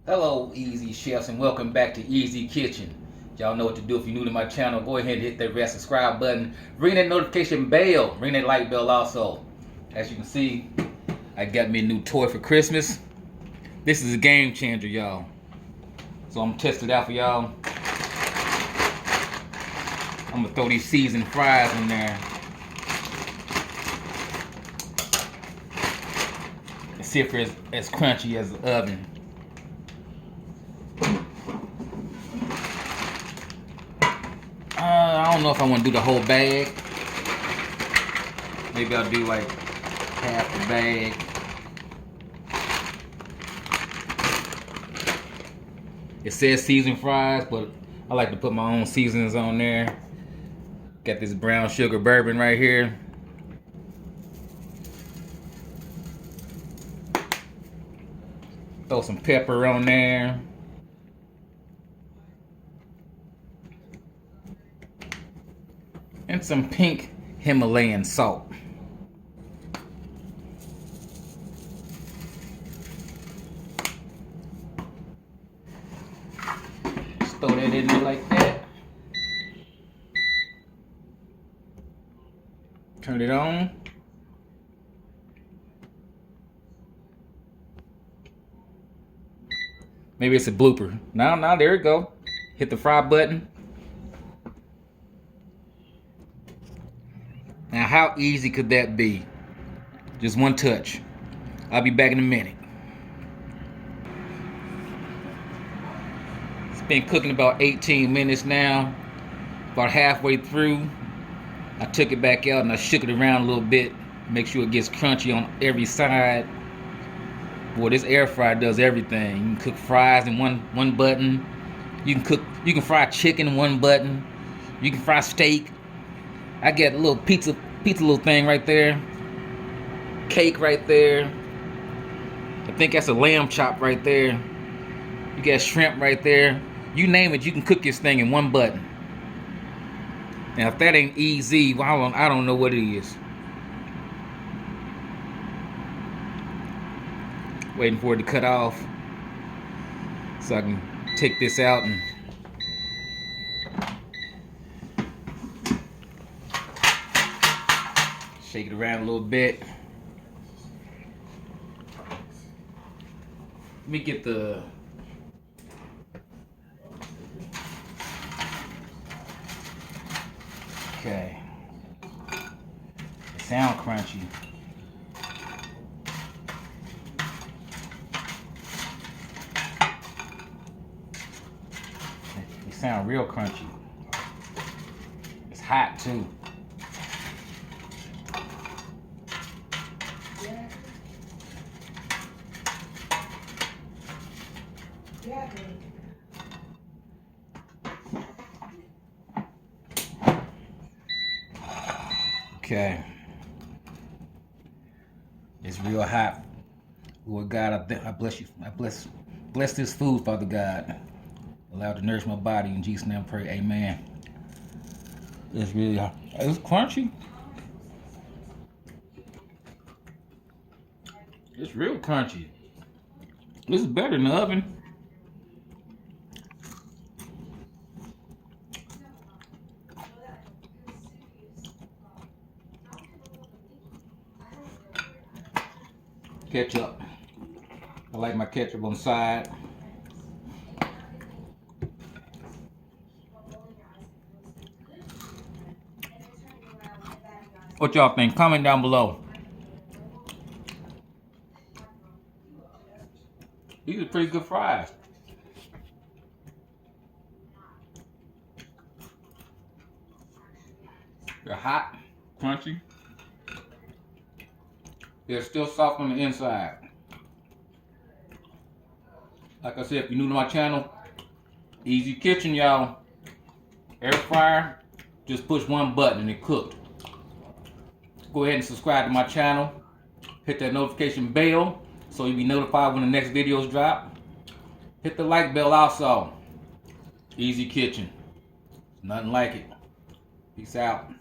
Hello, Easy Chefs, and welcome back to Easy Kitchen. Y'all know what to do. If you're new to my channel, go ahead and hit that red subscribe button. Ring that notification bell. Ring that like bell also. As you can see, I got me a new toy for Christmas. This is a game changer, y'all. So I'm gonna test it out for y'all. I'm gonna throw these seasoned fries in there. And see if it's as crunchy as the oven. I don't know if I want to do the whole bag. Maybe I'll do like half the bag. It says seasoned fries, but I like to put my own seasonings on there. Got this brown sugar bourbon right here. Throw some pepper on there. And some pink Himalayan salt. Just throw that in there like that. Turn it on. Maybe it's a blooper. Now, there we go. Hit the fry button. Now, how easy could that be? Just one touch. I'll be back in a minute. It's been cooking about 18 minutes now. About halfway through, I took it back out and I shook it around a little bit. Make sure it gets crunchy on every side. Boy, this air fryer does everything. You can cook fries in one button. You can fry chicken in one button. You can fry steak. I got a little pizza little thing right there. Cake right there. I think that's a lamb chop right there. You got shrimp right there. You name it, you can cook this thing in one button. Now, if that ain't easy, well, I don't know what it is. Waiting for it to cut off so I can take this out and shake it around a little bit. Let me get the okay. It sound crunchy. It sound real crunchy. It's hot too. Okay. It's real hot. Lord God, I bless you. I bless this food, Father God. Allow it to nourish my body. In Jesus' name I pray. Amen. It's really hot. It's crunchy. It's real crunchy. This is better in the oven. Ketchup. I like my ketchup on the side. What y'all think? Comment down below. These are pretty good fries. They're hot, crunchy. They're still soft on the inside. Like I said, if you're new to my channel, Easy Kitchen, y'all. Air fryer, just push one button and it cooked. Go ahead and subscribe to my channel. Hit that notification bell so you'll be notified when the next videos drop. Hit the like bell also. Easy Kitchen. Nothing like it. Peace out.